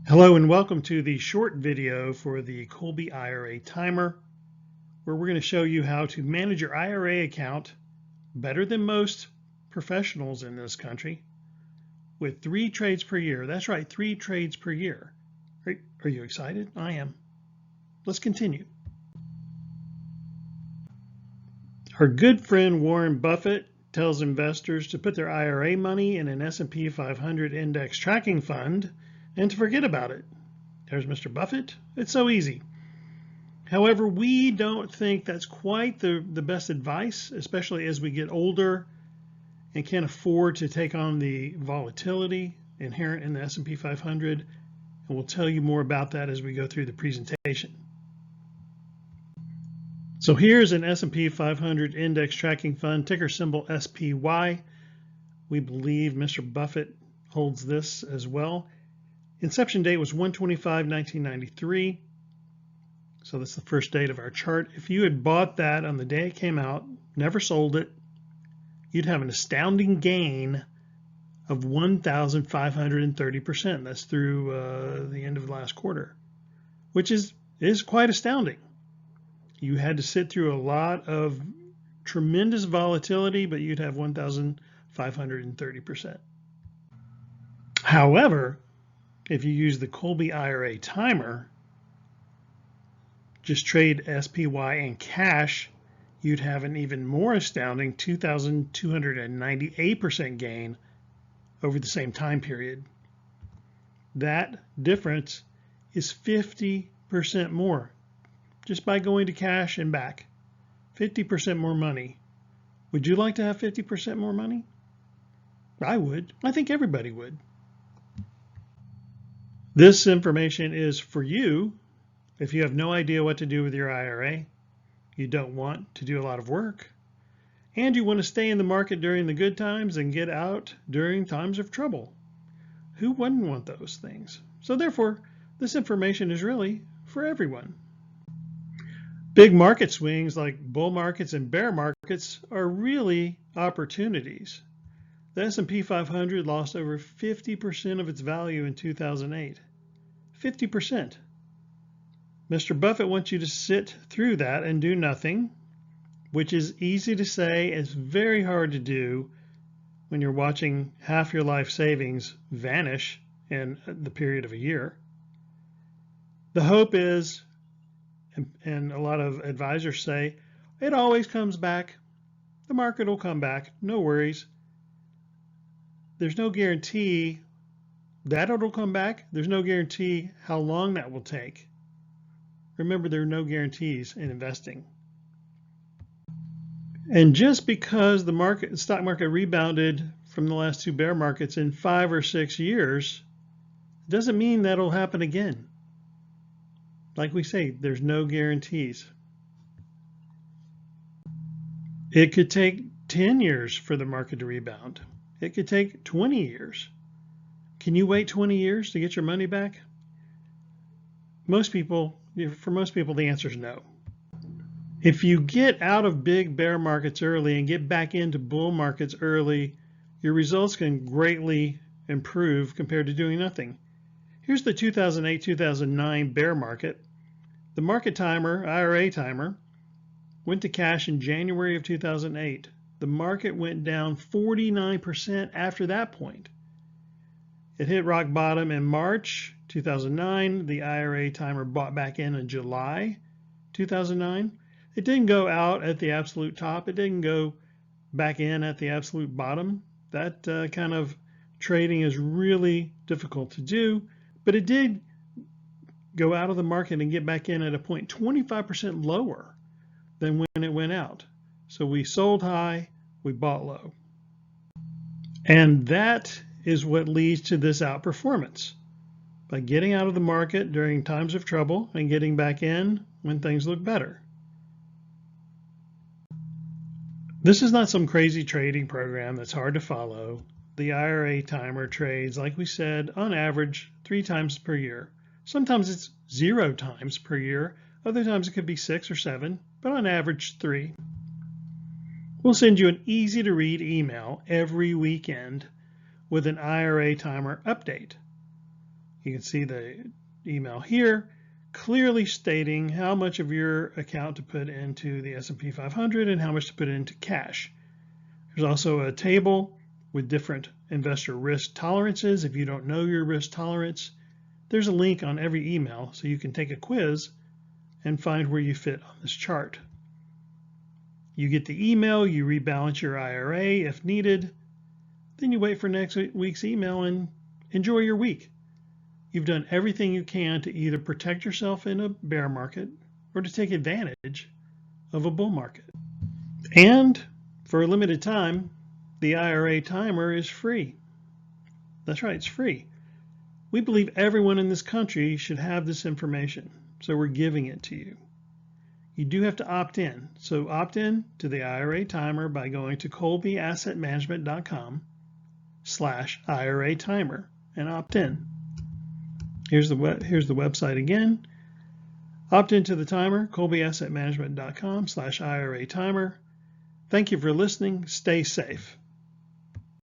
Hello and welcome to the short video for the Colby IRA Timer, where we're going to show you how to manage your IRA account better than most professionals in this country with 3 trades per year. That's right, 3 trades per year. Are you excited? I am. Let's continue. Our good friend Warren Buffett tells investors to put their IRA money in an S&P 500 index tracking fund and to forget about it. There's Mr. Buffett. It's so easy. However, we don't think that's quite the best advice, especially as we get older and can't afford to take on the volatility inherent in the S&P 500. And we'll tell you more about that as we go through the presentation. So here's an S&P 500 index tracking fund, ticker symbol SPY. We believe Mr. Buffett holds this as well. Inception date was 1/25/1993. So that's the first date of our chart. If you had bought that on the day it came out, never sold it, you'd have an astounding gain of 1,530%. That's through the end of the last quarter, which is quite astounding. You had to sit through a lot of tremendous volatility, but you'd have 1,530%. However, if you use the Colby IRA Timer, just trade SPY and cash, you'd have an even more astounding 2,298% gain over the same time period. That difference is 50% more just by going to cash and back. 50% more money. Would you like to have 50% more money? I would. I think everybody would. This information is for you if you have no idea what to do with your IRA, you don't want to do a lot of work, and you want to stay in the market during the good times and get out during times of trouble. Who wouldn't want those things? So therefore, this information is really for everyone. Big market swings like bull markets and bear markets are really opportunities. The S&P 500 lost over 50% of its value in 2008. 50%. Mr. Buffett wants you to sit through that and do nothing, which is easy to say. It's very hard to do when you're watching half your life savings vanish in the period of a year. The hope is, and a lot of advisors say, it always comes back. The market will come back. No worries. There's no guarantee that it'll come back. There's no guarantee how long that will take. Remember, there are no guarantees in investing. And just because the stock market rebounded from the last 2 bear markets in 5 or 6 years, doesn't mean that'll happen again. Like we say, there's no guarantees. It could take 10 years for the market to rebound. It could take 20 years. Can you wait 20 years to get your money back? For most people, the answer is no. If you get out of big bear markets early and get back into bull markets early, your results can greatly improve compared to doing nothing. Here's the 2008-2009 bear market. The market timer, IRA timer, went to cash in January of 2008. The market went down 49% after that point. It hit rock bottom in March 2009. The IRA timer bought back in July 2009. It didn't go out at the absolute top. It didn't go back in at the absolute bottom. That kind of trading is really difficult to do, but it did go out of the market and get back in at a point 25% lower than when it went out. So we sold high, we bought low. And that is what leads to this outperformance. By getting out of the market during times of trouble and getting back in when things look better. This is not some crazy trading program that's hard to follow. The IRA timer trades, like we said, on average 3 times per year. Sometimes it's 0 times per year. Other times it could be 6 or 7, but on average 3. We'll send you an easy to read email every weekend with an IRA timer update. You can see the email here, clearly stating how much of your account to put into the S&P 500 and how much to put into cash. There's also a table with different investor risk tolerances. If you don't know your risk tolerance, there's a link on every email so you can take a quiz and find where you fit on this chart. You get the email, you rebalance your IRA if needed, then you wait for next week's email and enjoy your week. You've done everything you can to either protect yourself in a bear market or to take advantage of a bull market. And for a limited time, the IRA Timer is free. That's right, it's free. We believe everyone in this country should have this information, so we're giving it to you. You do have to opt in. So opt in to the IRA Timer by going to colbyassetmanagement.com/IRA Timer and opt in. Here's the website again. Opt into the timer, colbyassetmanagement.com/IRA Timer. Thank you for listening. Stay safe.